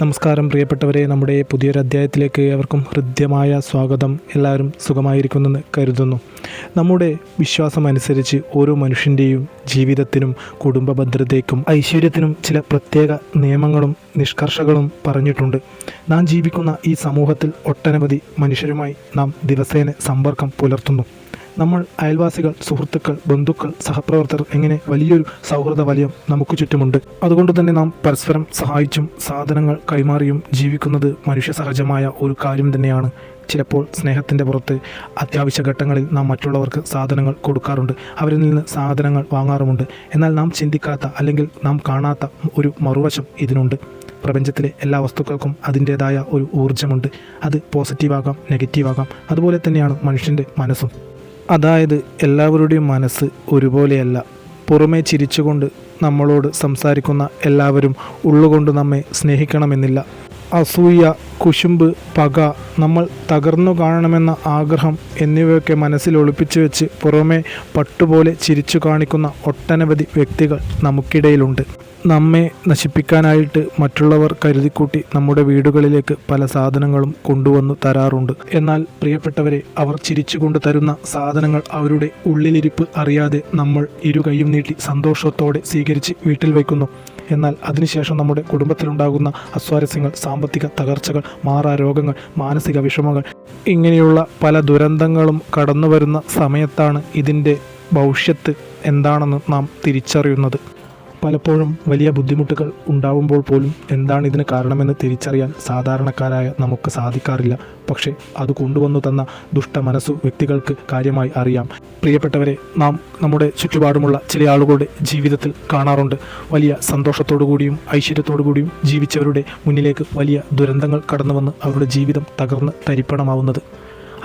നമസ്കാരം പ്രിയപ്പെട്ടവരെ, നമ്മുടെ പുതിയൊരു അധ്യായത്തിലേക്ക് ഏവർക്കും ഹൃദ്യമായ സ്വാഗതം. എല്ലാവരും സുഖമായിരിക്കുമെന്ന് കരുതുന്നു. നമ്മുടെ വിശ്വാസം അനുസരിച്ച് ഓരോ മനുഷ്യൻ്റെയും ജീവിതത്തിനും കുടുംബ ഭദ്രതയ്ക്കും ഐശ്വര്യത്തിനും ചില പ്രത്യേക നിയമങ്ങളും നിഷ്കർഷകളും പറഞ്ഞിട്ടുണ്ട്. നാം ജീവിക്കുന്ന ഈ സമൂഹത്തിൽ ഒട്ടനവധി മനുഷ്യരുമായി നാം ദിവസേന സമ്പർക്കം പുലർത്തുന്നു. നമ്മൾ അയൽവാസികൾ, സുഹൃത്തുക്കൾ, ബന്ധുക്കൾ, സഹപ്രവർത്തകർ എങ്ങനെ വലിയൊരു സൗഹൃദ വലയം നമുക്ക് ചുറ്റുമുണ്ട്. അതുകൊണ്ട് തന്നെ നാം പരസ്പരം സഹായിച്ചും സാധനങ്ങൾ കൈമാറിയും ജീവിക്കുന്നത് മനുഷ്യ സഹജമായ ഒരു കാര്യം തന്നെയാണ്. ചിലപ്പോൾ സ്നേഹത്തിൻ്റെ പുറത്ത് അത്യാവശ്യ ഘട്ടങ്ങളിൽ നാം മറ്റുള്ളവർക്ക് സാധനങ്ങൾ കൊടുക്കാറുണ്ട്, അവരിൽ നിന്ന് സാധനങ്ങൾ വാങ്ങാറുമുണ്ട്. എന്നാൽ നാം ചിന്തിക്കാത്ത അല്ലെങ്കിൽ നാം കാണാത്ത ഒരു മറുവശം ഇതിനുണ്ട്. പ്രപഞ്ചത്തിലെ എല്ലാ വസ്തുക്കൾക്കും അതിൻ്റേതായ ഒരു ഊർജ്ജമുണ്ട്. അത് പോസിറ്റീവാകാം, നെഗറ്റീവാകാം. അതുപോലെ തന്നെയാണ് മനുഷ്യൻ്റെ മനസ്സും. അതായത് എല്ലാവരുടെയും മനസ്സ് ഒരുപോലെയല്ല. പുറമേ ചിരിച്ചുകൊണ്ട് നമ്മളോട് സംസാരിക്കുന്ന എല്ലാവരും ഉള്ളുകൊണ്ട് നമ്മെ സ്നേഹിക്കണമെന്നില്ല. അസൂയ, കുശുമ്പ്, പക, നമ്മൾ തകർന്നു കാണണമെന്ന ആഗ്രഹം എന്നിവയൊക്കെ മനസ്സിൽ ഒളിപ്പിച്ചു വെച്ച് പുറമേ പട്ടുപോലെ ചിരിച്ചു കാണിക്കുന്ന ഒട്ടനവധി വ്യക്തികൾ നമുക്കിടയിലുണ്ട്. നമ്മെ നശിപ്പിക്കാനായിട്ട് മറ്റുള്ളവർ കരുതിക്കൂട്ടി നമ്മുടെ വീടുകളിലേക്ക് പല സാധനങ്ങളും കൊണ്ടുവന്നു തരാറുണ്ട്. എന്നാൽ പ്രിയപ്പെട്ടവരെ, അവർ ചിരിച്ചുകൊണ്ട് തരുന്ന സാധനങ്ങൾ അവരുടെ ഉള്ളിലിരിപ്പ് അറിയാതെ നമ്മൾ ഇരുകൈയും നീട്ടി സന്തോഷത്തോടെ സ്വീകരിച്ച് വീട്ടിൽ വയ്ക്കുന്നു. എന്നാൽ അതിനുശേഷം നമ്മുടെ കുടുംബത്തിലുണ്ടാകുന്ന അസ്വാരസ്യങ്ങൾ, സാമ്പത്തിക തകർച്ചകൾ, മാറാരോഗങ്ങൾ, മാനസിക വിഷമങ്ങൾ, ഇങ്ങനെയുള്ള പല ദുരന്തങ്ങളും കടന്നു വരുന്ന സമയത്താണ് ഇതിൻ്റെ ഭവിഷ്യത്ത് എന്താണെന്ന് നാം തിരിച്ചറിയുന്നത്. പലപ്പോഴും വലിയ ബുദ്ധിമുട്ടുകൾ ഉണ്ടാവുമ്പോൾ പോലും എന്താണ് ഇതിന് കാരണമെന്ന് തിരിച്ചറിയാൻ സാധാരണക്കാരായ നമുക്ക് സാധിക്കാറില്ല. പക്ഷേ അത് കൊണ്ടുവന്നു തന്ന ദുഷ്ട മനസ്സു വ്യക്തികൾക്ക് കാര്യമായി അറിയാം. പ്രിയപ്പെട്ടവരെ, നാം നമ്മുടെ ചുറ്റുപാടുമുള്ള ചില ആളുകളുടെ ജീവിതത്തിൽ കാണാറുണ്ട്. വലിയ സന്തോഷത്തോടു കൂടിയും ഐശ്വര്യത്തോടു കൂടിയും ജീവിച്ചവരുടെ മുന്നിലേക്ക് വലിയ ദുരന്തങ്ങൾ കടന്നു വന്ന് അവരുടെ ജീവിതം തകർന്ന് തരിപ്പണമാവുന്നത്.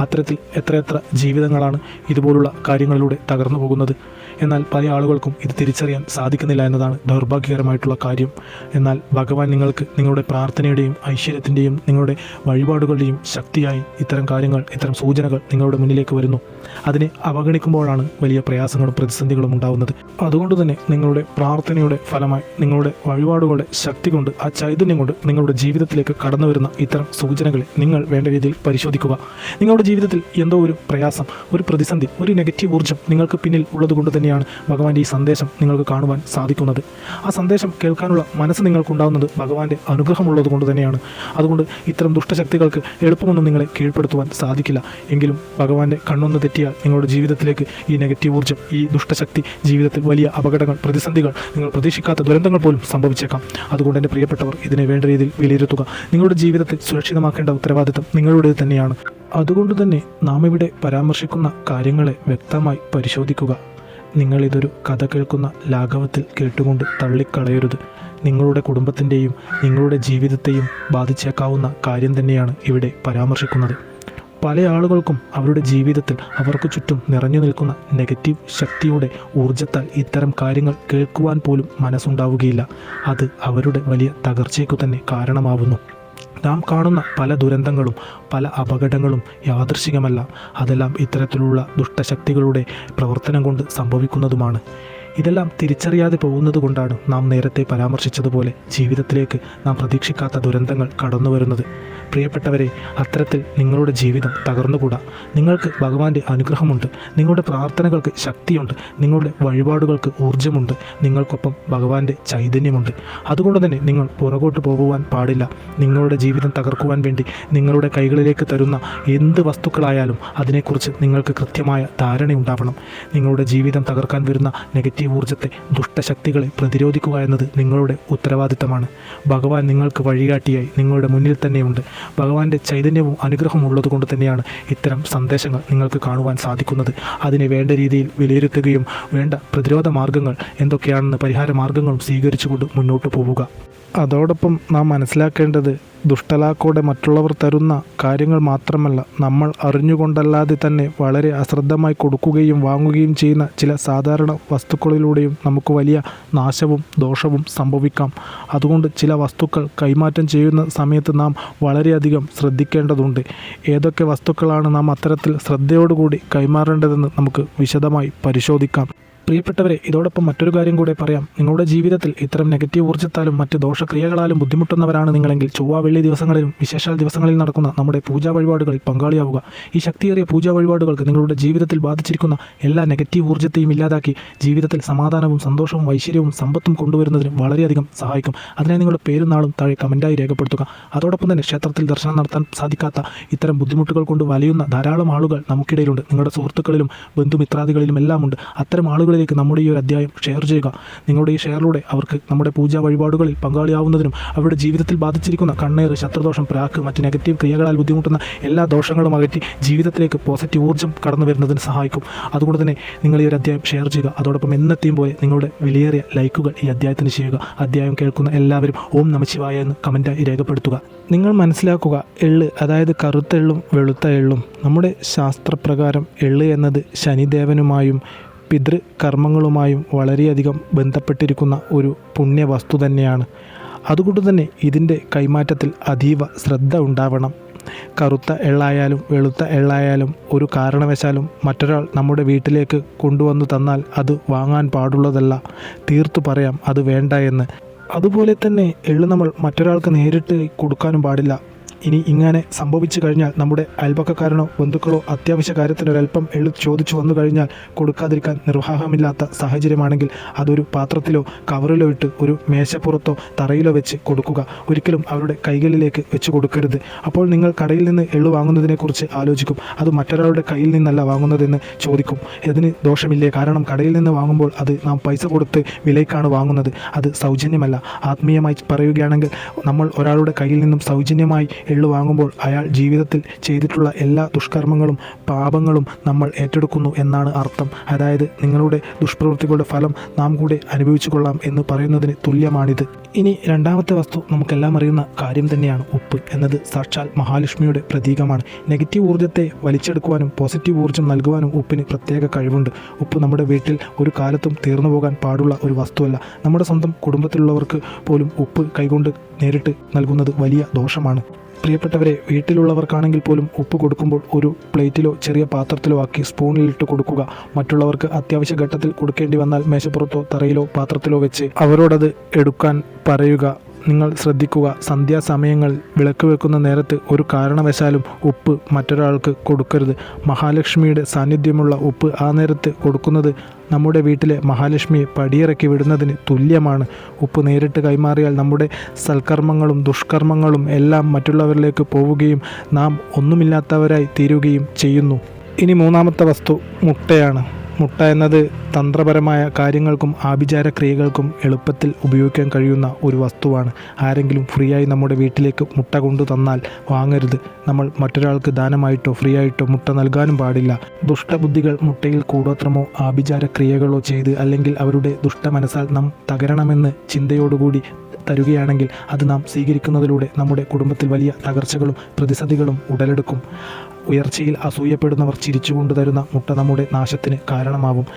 അത്തരത്തിൽ എത്രയെത്ര ജീവിതങ്ങളാണ് ഇതുപോലുള്ള കാര്യങ്ങളിലൂടെ തകർന്നു പോകുന്നത്. എന്നാൽ പല ആളുകൾക്കും ഇത് തിരിച്ചറിയാൻ സാധിക്കുന്നില്ല എന്നതാണ് ദൗർഭാഗ്യകരമായിട്ടുള്ള കാര്യം. എന്നാൽ ഭഗവാൻ നിങ്ങൾക്ക് നിങ്ങളുടെ പ്രാർത്ഥനയുടെയും ഐശ്വര്യത്തിൻ്റെയും നിങ്ങളുടെ വഴിപാടുകളുടെയും ശക്തിയായി ഇത്തരം കാര്യങ്ങൾ, ഇത്തരം സൂചനകൾ നിങ്ങളുടെ മുന്നിലേക്ക് വരുന്നു. അതിനെ അവഗണിക്കുമ്പോഴാണ് വലിയ പ്രയാസങ്ങളും പ്രതിസന്ധികളും ഉണ്ടാകുന്നത്. അതുകൊണ്ട് തന്നെ നിങ്ങളുടെ പ്രാർത്ഥനയുടെ ഫലമായി, നിങ്ങളുടെ വഴിപാടുകളുടെ ശക്തി കൊണ്ട്, ആ ചൈതന്യം കൊണ്ട് നിങ്ങളുടെ ജീവിതത്തിലേക്ക് കടന്നു വരുന്ന ഇത്തരം സൂചനകളെ നിങ്ങൾ വേണ്ട രീതിയിൽ പരിശോധിക്കുക. നിങ്ങളുടെ ജീവിതത്തിൽ എന്തോ ഒരു പ്രയാസം, ഒരു പ്രതിസന്ധി, ഒരു നെഗറ്റീവ് ഊർജ്ജം നിങ്ങൾക്ക് പിന്നിൽ ഉള്ളതുകൊണ്ട് തന്നെയാണ് ഭഗവാന്റെ ഈ സന്ദേശം നിങ്ങൾക്ക് കാണുവാൻ സാധിക്കുന്നത്. ആ സന്ദേശം കേൾക്കാനുള്ള മനസ്സ് നിങ്ങൾക്കുണ്ടാകുന്നത് ഭഗവാന്റെ അനുഗ്രഹമുള്ളത് കൊണ്ട് തന്നെയാണ്. അതുകൊണ്ട് ഇത്തരം ദുഷ്ടശക്തികൾക്ക് എളുപ്പമൊന്നും നിങ്ങളെ കീഴ്പ്പെടുത്തുവാൻ സാധിക്കില്ല. എങ്കിലും ഭഗവാന്റെ കണ്ണൊന്ന് തെറ്റിയാൽ നിങ്ങളുടെ ജീവിതത്തിലേക്ക് ഈ നെഗറ്റീവ് ഊർജ്ജം, ഈ ദുഷ്ടശക്തി ജീവിതത്തിൽ വലിയ അപകടങ്ങൾ, പ്രതിസന്ധികൾ, നിങ്ങൾ പ്രതീക്ഷിക്കാത്ത ദുരന്തങ്ങൾ പോലും സംഭവിച്ചേക്കാം. അതുകൊണ്ട് എൻ്റെ പ്രിയപ്പെട്ടവർ, ഇതിനെ വേണ്ട രീതിയിൽ വിലയിരുത്തുക. നിങ്ങളുടെ ജീവിതത്തിൽ സുരക്ഷിതമാക്കേണ്ട ഉത്തരവാദിത്തം നിങ്ങളുടേത് തന്നെയാണ്. അതുകൊണ്ട് തന്നെ നാം ഇവിടെ പരാമർശിക്കുന്ന കാര്യങ്ങളെ വ്യക്തമായി പരിശോധിക്കുക. നിങ്ങളിതൊരു കഥ കേൾക്കുന്ന ലാഘവത്തിൽ കേട്ടുകൊണ്ട് തള്ളിക്കളയരുത്. നിങ്ങളുടെ കുടുംബത്തിൻ്റെയും നിങ്ങളുടെ ജീവിതത്തെയും ബാധിച്ചേക്കാവുന്ന കാര്യം തന്നെയാണ് ഇവിടെ പരാമർശിക്കുന്നത്. പല ആളുകൾക്കും അവരുടെ ജീവിതത്തിൽ അവർക്ക് ചുറ്റും നിറഞ്ഞു നിൽക്കുന്ന നെഗറ്റീവ് ശക്തിയുടെ ഊർജ്ജത്താൽ ഇത്തരം കാര്യങ്ങൾ കേൾക്കുവാൻ പോലും മനസ്സുണ്ടാവുകയില്ല. അത് അവരുടെ വലിയ തകർച്ചയ്ക്കു തന്നെ കാരണമാവുന്നു. നാം കാണുന്ന പല ദുരന്തങ്ങളും പല അപകടങ്ങളും യാദൃശ്ചികമല്ല. അതെല്ലാം ഇത്തരത്തിലുള്ള ദുഷ്ടശക്തികളുടെ പ്രവർത്തനം കൊണ്ട് സംഭവിക്കുന്നതുമാണ്. ഇതെല്ലാം തിരിച്ചറിയാതെ പോകുന്നത് കൊണ്ടാണ് നാം നേരത്തെ പരാമർശിച്ചതുപോലെ ജീവിതത്തിലേക്ക് നാം പ്രതീക്ഷിക്കാത്ത ദുരന്തങ്ങൾ കടന്നു വരുന്നത്. പ്രിയപ്പെട്ടവരെ, അത്തരത്തിൽ നിങ്ങളുടെ ജീവിതം തകർന്നുകൂടാ. നിങ്ങൾക്ക് ഭഗവാന്റെ അനുഗ്രഹമുണ്ട്, നിങ്ങളുടെ പ്രാർത്ഥനകൾക്ക് ശക്തിയുണ്ട്, നിങ്ങളുടെ വഴിപാടുകൾക്ക് ഊർജ്ജമുണ്ട്, നിങ്ങൾക്കൊപ്പം ഭഗവാന്റെ ചൈതന്യമുണ്ട്. അതുകൊണ്ട് തന്നെ നിങ്ങൾ പുറകോട്ട് പോകുവാൻ പാടില്ല. നിങ്ങളുടെ ജീവിതം തകർക്കുവാൻ വേണ്ടി നിങ്ങളുടെ കൈകളിലേക്ക് തരുന്ന എന്ത് വസ്തുക്കളായാലും അതിനെക്കുറിച്ച് നിങ്ങൾക്ക് കൃത്യമായ ധാരണയുണ്ടാവണം. നിങ്ങളുടെ ജീവിതം തകർക്കാൻ വരുന്ന നെഗറ്റീവ് ഊർജ്ജത്തെ, ദുഷ്ടശക്തികളെ പ്രതിരോധിക്കുക എന്നത് നിങ്ങളുടെ ഉത്തരവാദിത്തമാണ്. ഭഗവാൻ നിങ്ങൾക്ക് വഴികാട്ടിയായി നിങ്ങളുടെ മുന്നിൽ തന്നെയുണ്ട്. ഭഗവാന്റെ ചൈതന്യവും അനുഗ്രഹവും ഉള്ളതുകൊണ്ട് തന്നെയാണ് ഇത്തരം സന്ദേശങ്ങൾ നിങ്ങൾക്ക് കാണുവാൻ സാധിക്കുന്നത്. അതിനെ വേണ്ട രീതിയിൽ വിലയിരുത്തുകയും വേണ്ട പ്രതിരോധ മാർഗങ്ങൾ എന്തൊക്കെയാണെന്ന് പരിഹാര മാർഗങ്ങളും സ്വീകരിച്ചുകൊണ്ട് മുന്നോട്ട് പോവുക. അതോടൊപ്പം നാം മനസ്സിലാക്കേണ്ടത് ദുഷ്ടലാക്കോടെ മറ്റുള്ളവർ തരുന്ന കാര്യങ്ങൾ മാത്രമല്ല, നമ്മൾ അറിഞ്ഞുകൊണ്ടല്ലാതെ തന്നെ വളരെ അശ്രദ്ധമായി കൊടുക്കുകയും വാങ്ങുകയും ചെയ്യുന്ന ചില സാധാരണ വസ്തുക്കളിലൂടെയും നമുക്ക് വലിയ നാശവും ദോഷവും സംഭവിക്കാം. അതുകൊണ്ട് ചില വസ്തുക്കൾ കൈമാറ്റം ചെയ്യുന്ന സമയത്ത് നാം വളരെയധികം ശ്രദ്ധിക്കേണ്ടതുണ്ട്. ഏതൊക്കെ വസ്തുക്കളാണ് നാം അത്തരത്തിൽ ശ്രദ്ധയോടുകൂടി കൈമാറേണ്ടതെന്ന് നമുക്ക് വിശദമായി പരിശോധിക്കാം. പ്രിയപ്പെട്ടവരെ, ഇതോടൊപ്പം മറ്റൊരു കാര്യം കൂടെ പറയാം. നിങ്ങളുടെ ജീവിതത്തിൽ ഇത്തരം നെഗറ്റീവ് ഊർജ്ജത്താലും മറ്റ് ദോഷക്രിയകളാലും ബുദ്ധിമുട്ടുന്നവരാണ് നിങ്ങളെങ്കിൽ ചൊവ്വ വെള്ളി ദിവസങ്ങളിലും വിശേഷാൽ ദിവസങ്ങളിൽ നടക്കുന്ന നമ്മുടെ പൂജാ വഴിപാടുകളിൽ പങ്കാളിയാവുക. ഈ ശക്തിയേറിയ പൂജാ വഴിപാടുകൾക്ക് നിങ്ങളുടെ ജീവിതത്തിൽ ബാധിച്ചിരിക്കുന്ന എല്ലാ നെഗറ്റീവ് ഊർജ്ജത്തെയും ഇല്ലാതാക്കി ജീവിതത്തിൽ സമാധാനവും സന്തോഷവും ഐശ്വര്യവും സമ്പത്തും കൊണ്ടുവരുന്നതിന് വളരെയധികം സഹായിക്കും. അതിനായി നിങ്ങളുടെ പേരും നാളും താഴെ കമൻറ്റായി രേഖപ്പെടുത്തുക. അതോടൊപ്പം തന്നെ ക്ഷേത്രത്തിൽ ദർശനം നടത്താൻ സാധിക്കാത്ത ഇത്തരം ബുദ്ധിമുട്ടുകൾ കൊണ്ട് വലയുന്ന ധാരാളം ആളുകൾ നമുക്കിടയിലുണ്ട്. നിങ്ങളുടെ സുഹൃത്തുക്കളിലും ബന്ധുമിത്രാദികളിലും എല്ലാം ഉണ്ട്. അത്തരം ആളുകളിലേക്ക് നമ്മുടെ ഈ ഒരു അധ്യായം ഷെയർ ചെയ്യുക. നിങ്ങളുടെ ഈ ഷെയറിലൂടെ അവർക്ക് നമ്മുടെ പൂജാ വഴിപാടുകളിൽ പങ്കാളിയാവുന്നതിനും അവരുടെ ജീവിതത്തിൽ ബാധിച്ചിരിക്കുന്ന കണ്ണേറ്, ശത്രുദോഷം, പ്രാക്ക്, മറ്റ് നെഗറ്റീവ് ക്രിയകളാൽ ബുദ്ധിമുട്ടുന്ന എല്ലാ ദോഷങ്ങളും അകറ്റി ജീവിതത്തിലേക്ക് പോസിറ്റീവ് ഊർജ്ജം കടന്നു വരുന്നതിന് സഹായിക്കും. അതുകൊണ്ട് തന്നെ നിങ്ങൾ ഈ ഒരു അധ്യായം ഷെയർ ചെയ്യുക. അതോടൊപ്പം എന്നെത്തിയും പോലെ നിങ്ങളുടെ വിലയേറിയ ലൈക്കുകൾ ഈ അധ്യായത്തിന് ചെയ്യുക. അധ്യായം കേൾക്കുന്ന എല്ലാവരും ഓം നമഃശിവായ എന്ന് കമൻറ്റായി രേഖപ്പെടുത്തുക. നിങ്ങൾ മനസ്സിലാക്കുക, എള്ള്, അതായത് കറുത്ത എള്ളും വെളുത്ത എള്ളും, നമ്മുടെ ശാസ്ത്രപ്രകാരം എള്ള് എന്നത് ശനിദേവനുമായും പിതൃകർമ്മങ്ങളുമായും വളരെയധികം ബന്ധപ്പെട്ടിരിക്കുന്ന ഒരു പുണ്യവസ്തു തന്നെയാണ്. അതുകൊണ്ട് തന്നെ ഇതിൻ്റെ കൈമാറ്റത്തിൽ അതീവ ശ്രദ്ധ ഉണ്ടാവണം. കറുത്ത എള്ളായാലും വെളുത്ത എള്ളായാലും ഒരു കാരണവശാലും മറ്റൊരാൾ നമ്മുടെ വീട്ടിലേക്ക് കൊണ്ടുവന്നു തന്നാൽ അത് വാങ്ങാൻ പാടുള്ളതല്ല. തീർത്തു പറയാം, അത് വേണ്ട എന്ന്. അതുപോലെ തന്നെ എള്ള് നമ്മൾ മറ്റൊരാൾക്ക് നേരിട്ട് കൊടുക്കാനും പാടില്ല. ഇനി ഇങ്ങനെ സംഭവിച്ചു കഴിഞ്ഞാൽ നമ്മുടെ അയൽപക്കക്കാരനോ ബന്ധുക്കളോ അത്യാവശ്യ കാര്യത്തിനൊരൽപ്പം എള്ളു ചോദിച്ചു വന്നു കഴിഞ്ഞാൽ കൊടുക്കാതിരിക്കാൻ നിർവാഹമില്ലാത്ത സാഹചര്യമാണെങ്കിൽ അതൊരു പാത്രത്തിലോ കവറിലോ ഇട്ട് ഒരു മേശപ്പുറത്തോ തറയിലോ വെച്ച് കൊടുക്കുക. ഒരിക്കലും അവരുടെ കൈകളിലേക്ക് വെച്ച് കൊടുക്കരുത്. അപ്പോൾ നിങ്ങൾ കടയിൽ നിന്ന് എള്ളു വാങ്ങുന്നതിനെക്കുറിച്ച് ആലോചിക്കും. അത് മറ്റൊരാളുടെ കയ്യിൽ നിന്നല്ല വാങ്ങുന്നതെന്ന് ചോദിക്കും. ഇതിന് ദോഷമില്ലേ? കാരണം കടയിൽ നിന്ന് വാങ്ങുമ്പോൾ അത് നാം പൈസ കൊടുത്ത് വിലയ്ക്കാണ് വാങ്ങുന്നത്. അത് സൗജന്യമല്ല. ആത്മീയമായി പറയുകയാണെങ്കിൽ നമ്മൾ ഒരാളുടെ കയ്യിൽ നിന്നും സൗജന്യമായി എള്ളു വാങ്ങുമ്പോൾ അയാൾ ജീവിതത്തിൽ ചെയ്തിട്ടുള്ള എല്ലാ ദുഷ്കർമ്മങ്ങളും പാപങ്ങളും നമ്മൾ ഏറ്റെടുക്കുന്നു എന്നാണ് അർത്ഥം. അതായത് നിങ്ങളുടെ ദുഷ്പ്രവൃത്തികളുടെ ഫലം നാം കൂടെ അനുഭവിച്ചു കൊള്ളാം എന്ന് പറയുന്നതിന് തുല്യമാണിത്. ഇനി രണ്ടാമത്തെ വസ്തു നമുക്കെല്ലാം അറിയുന്ന കാര്യം തന്നെയാണ്. ഉപ്പ് എന്നത് സാക്ഷാൽ മഹാലക്ഷ്മിയുടെ പ്രതീകമാണ്. നെഗറ്റീവ് ഊർജ്ജത്തെ വലിച്ചെടുക്കുവാനും പോസിറ്റീവ് ഊർജ്ജം നൽകുവാനും ഉപ്പിന് പ്രത്യേക കഴിവുണ്ട്. ഉപ്പ് നമ്മുടെ വീട്ടിൽ ഒരു കാലത്തും തീർന്നു പോകാൻ പാടുള്ള ഒരു വസ്തുവല്ല. നമ്മുടെ സ്വന്തം കുടുംബത്തിലുള്ളവർക്ക് പോലും ഉപ്പ് കൈകൊണ്ട് നേരിട്ട് നൽകുന്നത് വലിയ ദോഷമാണ്. പ്രിയപ്പെട്ടവരെ, വീട്ടിലുള്ളവർക്കാണെങ്കിൽ പോലും ഉപ്പ് കൊടുക്കുമ്പോൾ ഒരു പ്ലേറ്റിലോ ചെറിയ പാത്രത്തിലോ ആക്കി സ്പൂണിലിട്ട് കൊടുക്കുക. മറ്റുള്ളവർക്ക് അത്യാവശ്യ ഘട്ടത്തിൽ കൊടുക്കേണ്ടി വന്നാൽ മേശപ്പുറത്തോ തറയിലോ പാത്രത്തിലോ വെച്ച് അവരോടത് എടുക്കാൻ പറയുക. നിങ്ങൾ ശ്രദ്ധിക്കുക, സന്ധ്യാസമയങ്ങൾ വിളക്ക് വെക്കുന്ന നേരത്ത് ഒരു കാരണവശാലും ഉപ്പ് മറ്റൊരാൾക്ക് കൊടുക്കരുത്. മഹാലക്ഷ്മിയുടെ സാന്നിധ്യമുള്ള ഉപ്പ് ആ നേരത്ത് കൊടുക്കുന്നത് നമ്മുടെ വീട്ടിലെ മഹാലക്ഷ്മിയെ പടിയിറക്കി വിടുന്നതിന് തുല്യമാണ്. ഉപ്പ് നേരിട്ട് കൈമാറിയാൽ നമ്മുടെ സൽക്കർമ്മങ്ങളും ദുഷ്കർമ്മങ്ങളും എല്ലാം മറ്റുള്ളവരിലേക്ക് പോവുകയും നാം ഒന്നുമില്ലാത്തവരായി തീരുകയും ചെയ്യുന്നു. ഇനി മൂന്നാമത്തെ വസ്തു മുട്ടയാണ്. മുട്ട എന്നത് തന്ത്രപരമായ കാര്യങ്ങൾക്കും ആഭിചാര ക്രിയകൾക്കും എളുപ്പത്തിൽ ഉപയോഗിക്കാൻ കഴിയുന്ന ഒരു വസ്തുവാണ്. ആരെങ്കിലും ഫ്രീ ആയി നമ്മുടെ വീട്ടിലേക്ക് മുട്ട കൊണ്ടു തന്നാൽ വാങ്ങരുത്. നമ്മൾ മറ്റൊരാൾക്ക് ദാനമായിട്ടോ ഫ്രീ ആയിട്ടോ മുട്ട നൽകാനും പാടില്ല. ദുഷ്ടബുദ്ധികൾ മുട്ടയിൽ കൂടോത്രമോ ആഭിചാര ക്രിയകളോ ചെയ്ത് അല്ലെങ്കിൽ അവരുടെ ദുഷ്ടമനസ്സാൽ നാം തകരണമെന്ന് ചിന്തയോടുകൂടി തരുകയാണെങ്കിൽ അത് നാം സ്വീകരിക്കുന്നതിലൂടെ നമ്മുടെ കുടുംബത്തിൽ വലിയ തകർച്ചകളും പ്രതിസന്ധികളും ഉടലെടുക്കും. ഉയർച്ചയിൽ അസൂയപ്പെടുന്നവർ ചിരിച്ചുകൊണ്ട് തരുന്ന മുട്ട നമ്മുടെ നാശത്തിന് കാരണമാവും.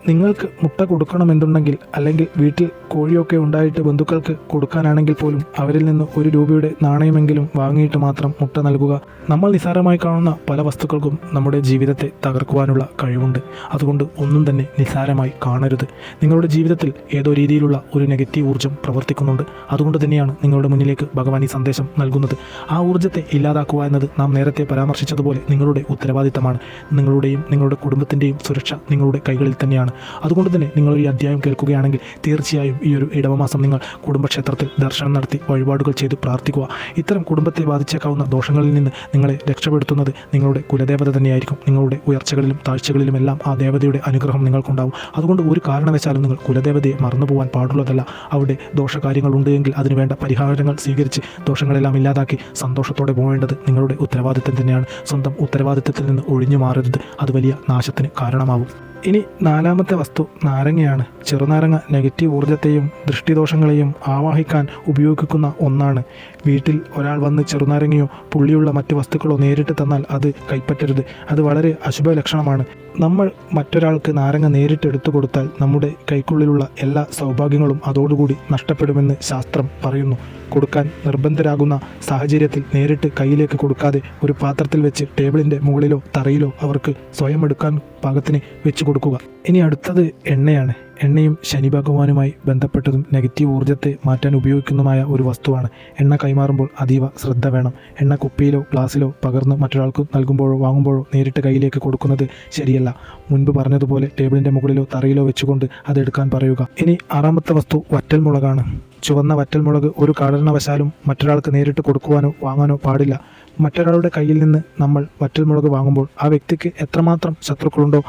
നിങ്ങൾക്ക് മുട്ട കൊടുക്കണമെന്നുണ്ടെങ്കിൽ അല്ലെങ്കിൽ വീട്ടിൽ കോഴിയൊക്കെ ഉണ്ടായിട്ട് ബന്ധുക്കൾക്ക് കൊടുക്കാനാണെങ്കിൽ പോലും അവരിൽ നിന്ന് 1 രൂപയുടെ നാണയമെങ്കിലും വാങ്ങിയിട്ട് മാത്രം മുട്ട നൽകുക. നമ്മൾ നിസ്സാരമായി കാണുന്ന പല വസ്തുക്കൾക്കും നമ്മുടെ ജീവിതത്തെ തകർക്കുവാനുള്ള കഴിവുണ്ട്. അതുകൊണ്ട് ഒന്നും തന്നെ നിസ്സാരമായി കാണരുത്. നിങ്ങളുടെ ജീവിതത്തിൽ ഏതോ രീതിയിലുള്ള ഒരു നെഗറ്റീവ് ഊർജ്ജം പ്രവർത്തിക്കുന്നുണ്ട്. അതുകൊണ്ട് തന്നെയാണ് നിങ്ങളുടെ മുന്നിലേക്ക് ഭഗവാൻ ഈ സന്ദേശം നൽകുന്നത്. ആ ഊർജ്ജത്തെ ഇല്ലാതാക്കുക എന്നത് നാം നേരത്തെ പരാമർശിച്ചതുപോലെ നിങ്ങളുടെ ഉത്തരവാദിത്തമാണ്. നിങ്ങളുടെയും നിങ്ങളുടെ കുടുംബത്തിൻ്റെയും സുരക്ഷ നിങ്ങളുടെ കൈകളിൽ തന്നെയാണ്. അതുകൊണ്ട് തന്നെ നിങ്ങൾ ഈ അധ്യായം കേൾക്കുകയാണെങ്കിൽ തീർച്ചയായും ഈ ഒരു ഇടവമാസം നിങ്ങൾ കുടുംബക്ഷേത്രത്തിൽ ദർശനം നടത്തി വഴിപാടുകൾ ചെയ്ത് പ്രാർത്ഥിക്കുക. ഇത്തരം കുടുംബത്തെ ബാധിച്ചേക്കാവുന്ന ദോഷങ്ങളിൽ നിന്ന് നിങ്ങളെ രക്ഷപ്പെടുത്തുന്നത് നിങ്ങളുടെ കുലദേവത തന്നെയായിരിക്കും. നിങ്ങളുടെ ഉയർച്ചകളിലും താഴ്ചകളിലുമെല്ലാം ആ ദേവതയുടെ അനുഗ്രഹം നിങ്ങൾക്കുണ്ടാവും. അതുകൊണ്ട് ഒരു കാരണവശാലും നിങ്ങൾ കുലദേവതയെ മറന്നുപോകാൻ പാടുള്ളതല്ല. അവിടെ ദോഷകാര്യങ്ങളുണ്ട് എങ്കിൽ അതിനുവേണ്ട പരിഹാരങ്ങൾ സ്വീകരിച്ച് ദോഷങ്ങളെല്ലാം ഇല്ലാതാക്കി സന്തോഷത്തോടെ പോകേണ്ടത് നിങ്ങളുടെ ഉത്തരവാദിത്തം തന്നെയാണ്. സ്വന്തം ഉത്തരവാദിത്തത്തിൽ നിന്ന് ഒഴിഞ്ഞു മാറരുത്. അത് വലിയ നാശത്തിന് കാരണമാവും. ഇനി നാലാമത്തെ വസ്തു നാരങ്ങയാണ്. ചെറുനാരങ്ങ നെഗറ്റീവ് ഊർജ്ജത്തെയും ദൃഷ്ടിദോഷങ്ങളെയും ആവാഹിക്കാൻ ഉപയോഗിക്കുന്ന ഒന്നാണ്. വീട്ടിൽ ഒരാൾ വന്ന് ചെറുനാരങ്ങയോ പുള്ളിയുള്ള മറ്റ് വസ്തുക്കളോ നേരിട്ട് തന്നാൽ അത് കൈപ്പറ്റരുത്. അത് വളരെ അശുഭ ലക്ഷണമാണ്. നമ്മൾ മറ്റൊരാൾക്ക് നാരങ്ങ നേരിട്ട് എടുത്തു കൊടുത്താൽ നമ്മുടെ കൈക്കുള്ളിലുള്ള എല്ലാ സൗഭാഗ്യങ്ങളും അതോടുകൂടി നഷ്ടപ്പെടുമെന്ന് ശാസ്ത്രം പറയുന്നു. കൊടുക്കാൻ നിർബന്ധരാകുന്ന സാഹചര്യത്തിൽ നേരിട്ട് കയ്യിലേക്ക് കൊടുക്കാതെ ഒരു പാത്രത്തിൽ വെച്ച് ടേബിളിൻ്റെ മുകളിലോ തറയിലോ അവർക്ക് സ്വയം എടുക്കാൻ പാകത്തിന് വെച്ച് കൊടുക്കുക. ഇനി അടുത്തത് എണ്ണയാണ്. എണ്ണയും ശനി ഭഗവാനുമായി ബന്ധപ്പെട്ടതും നെഗറ്റീവ് ഊർജ്ജത്തെ മാറ്റാൻ ഉപയോഗിക്കുന്നതുമായ ഒരു വസ്തുവാണ്. എണ്ണ കൈമാറുമ്പോൾ അതീവ ശ്രദ്ധ വേണം. എണ്ണ കുപ്പിയിലോ ഗ്ലാസ്സിലോ പകർന്ന് മറ്റൊരാൾക്ക് നൽകുമ്പോഴോ വാങ്ങുമ്പോഴോ നേരിട്ട് കയ്യിലേക്ക് കൊടുക്കുന്നത് ശരിയല്ല. മുൻപ് പറഞ്ഞതുപോലെ ടേബിളിൻ്റെ മുകളിലോ തറയിലോ വെച്ചുകൊണ്ട് അതെടുക്കാൻ പറയുക. ഇനി ആറാമത്തെ വസ്തു വറ്റൽമുളകാണ്. ചുവന്ന വറ്റൽമുളക് ഒരു കാരണവശാലും മറ്റൊരാൾക്ക് നേരിട്ട് കൊടുക്കുവാനോ വാങ്ങാനോ പാടില്ല. മറ്റൊരാളുടെ കയ്യിൽ നിന്ന് നമ്മൾ വറ്റൽമുളക് വാങ്ങുമ്പോൾ ആ വ്യക്തിക്ക് എത്രമാത്രം ശത്രുക്കളുണ്ടോ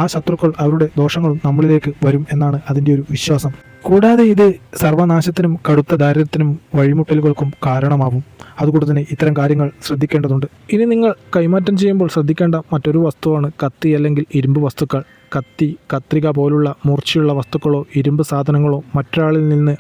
ആ ശത്രുക്കൾ അവരുടെ ദോഷങ്ങളും നമ്മളിലേക്ക് വരും എന്നാണ് അതിൻ്റെ ഒരു വിശ്വാസം. കൂടാതെ ഇത് സർവനാശത്തിനും കടുത്ത ദാരിദ്ര്യത്തിനും വഴിമുട്ടലുകൾക്കും കാരണമാവും. അതുകൊണ്ട് തന്നെ ഇത്തരം കാര്യങ്ങൾ ശ്രദ്ധിക്കേണ്ടതുണ്ട്. ഇനി നിങ്ങൾ കൈമാറ്റം ചെയ്യുമ്പോൾ ശ്രദ്ധിക്കേണ്ട മറ്റൊരു വസ്തുവാണ് കത്തി അല്ലെങ്കിൽ ഇരുമ്പ് വസ്തുക്കൾ. കത്തി, കത്രിക പോലുള്ള മൂർച്ചയുള്ള വസ്തുക്കളോ ഇരുമ്പ് സാധനങ്ങളോ മറ്റൊരാളിൽ നിന്ന്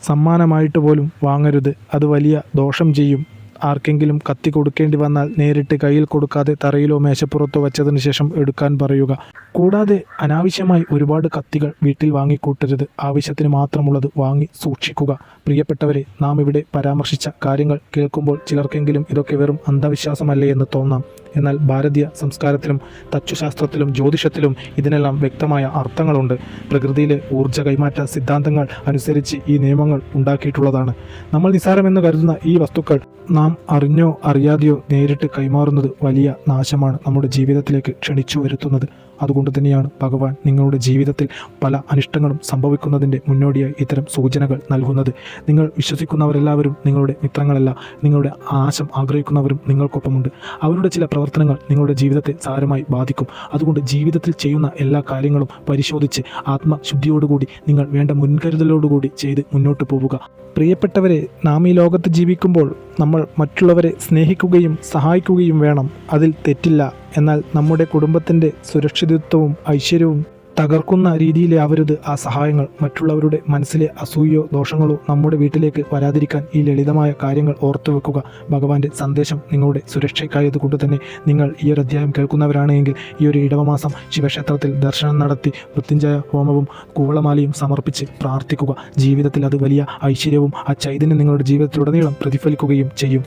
സമ്മാനമായിട്ട് പോലും വാങ്ങരുത്. അത് വലിയ ദോഷം ചെയ്യും. ആർക്കെങ്കിലും കത്തി കൊടുക്കേണ്ടി വന്നാൽ നേരിട്ട് കയ്യിൽ കൊടുക്കാതെ തറയിലോ മേശപ്പുറത്തോ വെച്ചതിന് ശേഷം എടുക്കാൻ പറയുക. കൂടാതെ അനാവശ്യമായി ഒരുപാട് കത്തികൾ വീട്ടിൽ വാങ്ങിക്കൂട്ടരുത്. ആവശ്യത്തിന് മാത്രമുള്ളത് വാങ്ങി സൂക്ഷിക്കുക. പ്രിയപ്പെട്ടവരെ, നാം ഇവിടെ പരാമർശിച്ച കാര്യങ്ങൾ കേൾക്കുമ്പോൾ ചിലർക്കെങ്കിലും ഇതൊക്കെ വെറും അന്ധവിശ്വാസമല്ലേ എന്ന് തോന്നാം. എന്നാൽ ഭാരതീയ സംസ്കാരത്തിലും തച്ചുശാസ്ത്രത്തിലും ജ്യോതിഷത്തിലും ഇതിനെല്ലാം വ്യക്തമായ അർത്ഥങ്ങളുണ്ട്. പ്രകൃതിയിലെ ഊർജ്ജ കൈമാറ്റ സിദ്ധാന്തങ്ങൾ അനുസരിച്ച് ഈ നിയമങ്ങൾ ഉണ്ടാക്കിയിട്ടുള്ളതാണ്. നമ്മൾ നിസ്സാരമെന്ന് കരുതുന്ന ഈ വസ്തുക്കൾ നാം അറിഞ്ഞോ അറിയാതെയോ നേരിട്ട് കൈമാറുന്നത് വലിയ നാശമാണ് നമ്മുടെ ജീവിതത്തിലേക്ക് ക്ഷണിച്ചു വരുത്തുന്നത്. അതുകൊണ്ട് തന്നെയാണ് ഭഗവാൻ നിങ്ങളുടെ ജീവിതത്തിൽ പല അനിഷ്ടങ്ങളും സംഭവിക്കുന്നതിൻ്റെ മുന്നോടിയായി ഇത്തരം സൂചനകൾ നൽകുന്നത്. നിങ്ങൾ വിശ്വസിക്കുന്നവരെല്ലാവരും നിങ്ങളുടെ മിത്രങ്ങളല്ല. നിങ്ങളുടെ നാശം ആഗ്രഹിക്കുന്നവരും നിങ്ങൾക്കൊപ്പമുണ്ട്. അവരുടെ ചില പ്രവർത്തനങ്ങൾ നിങ്ങളുടെ ജീവിതത്തെ സാരമായി ബാധിക്കും. അതുകൊണ്ട് ജീവിതത്തിൽ ചെയ്യുന്ന എല്ലാ കാര്യങ്ങളും പരിശോധിച്ച് ആത്മശുദ്ധിയോടുകൂടി നിങ്ങൾ വേണ്ട മുൻകരുതലോടുകൂടി ചെയ്ത് മുന്നോട്ട് പോവുക. പ്രിയപ്പെട്ടവരെ, നാം ഈ ലോകത്ത് ജീവിക്കുമ്പോൾ നമ്മൾ മറ്റുള്ളവരെ സ്നേഹിക്കുകയും സഹായിക്കുകയും വേണം. അതിൽ തെറ്റില്ല. എന്നാൽ നമ്മുടെ കുടുംബത്തിൻ്റെ സുരക്ഷിതത്വവും ഐശ്വര്യവും തകർക്കുന്ന രീതിയിലാവരുത് ആ സഹായങ്ങൾ. മറ്റുള്ളവരുടെ മനസ്സിലെ അസൂയയോ ദോഷങ്ങളോ നമ്മുടെ വീട്ടിലേക്ക് വരാതിരിക്കാൻ ഈ ലളിതമായ കാര്യങ്ങൾ ഓർത്തു വെക്കുക. ഭഗവാന്റെ സന്ദേശം നിങ്ങളുടെ സുരക്ഷയ്ക്കായതുകൊണ്ട് തന്നെ നിങ്ങൾ ഈ ഒരു അധ്യായം കേൾക്കുന്നവരാണെങ്കിൽ ഈ ഒരു ഇടവമാസം ശിവക്ഷേത്രത്തിൽ ദർശനം നടത്തി മൃത്യുഞ്ജയ ഹോമവും കൂവളമാലയും സമർപ്പിച്ച് പ്രാർത്ഥിക്കുക. ജീവിതത്തിൽ അത് വലിയ ഐശ്വര്യവും ആ ചൈതന്യം നിങ്ങളുടെ ജീവിതത്തിലുടനീളം പ്രതിഫലിക്കുകയും ചെയ്യും.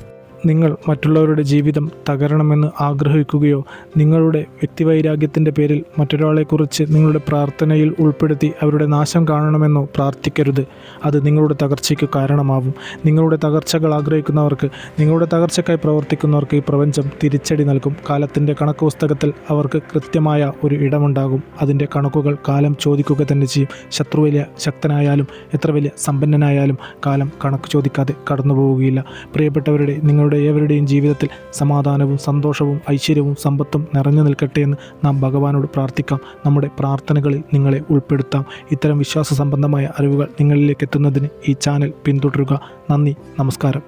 നിങ്ങൾ മറ്റുള്ളവരുടെ ജീവിതം തകരണമെന്ന് ആഗ്രഹിക്കുകയോ നിങ്ങളുടെ വ്യക്തിവൈരാഗ്യത്തിൻ്റെ പേരിൽ മറ്റൊരാളെക്കുറിച്ച് നിങ്ങളുടെ പ്രാർത്ഥനയിൽ ഉൾപ്പെടുത്തി അവരുടെ നാശം കാണണമെന്നോ പ്രാർത്ഥിക്കരുത്. അത് നിങ്ങളുടെ തകർച്ചയ്ക്ക് കാരണമാവും. നിങ്ങളുടെ തകർച്ചകൾ ആഗ്രഹിക്കുന്നവർക്ക്, നിങ്ങളുടെ തകർച്ചയ്ക്കായി പ്രവർത്തിക്കുന്നവർക്ക് ഈ പ്രപഞ്ചം തിരിച്ചടി നൽകും. കാലത്തിൻ്റെ കണക്ക് പുസ്തകത്തിൽ അവർക്ക് കൃത്യമായ ഒരു ഇടമുണ്ടാകും. അതിൻ്റെ കണക്കുകൾ കാലം ചോദിക്കുക തന്നെ ചെയ്യും. ശത്രു വലിയ ശക്തനായാലും എത്ര വലിയ സമ്പന്നനായാലും കാലം കണക്ക് ചോദിക്കാതെ കടന്നു പോവുകയില്ല. പ്രിയപ്പെട്ടവരുടെ, നിങ്ങളുടെ ഏവരുടെയും ജീവിതത്തിൽ സമാധാനവും സന്തോഷവും ഐശ്വര്യവും സമ്പത്തും നിറഞ്ഞു നിൽക്കട്ടെ എന്ന് നാം ഭഗവാനോട് പ്രാർത്ഥിക്കാം. നമ്മുടെ പ്രാർത്ഥനകളിൽ നിങ്ങളെ ഉൾപ്പെടുത്താം. ഇത്തരം വിശ്വാസ സംബന്ധമായ അറിവുകൾ നിങ്ങളിലേക്ക് എത്തുന്നതിന് ഈ ചാനൽ പിന്തുടരുക. നന്ദി, നമസ്കാരം.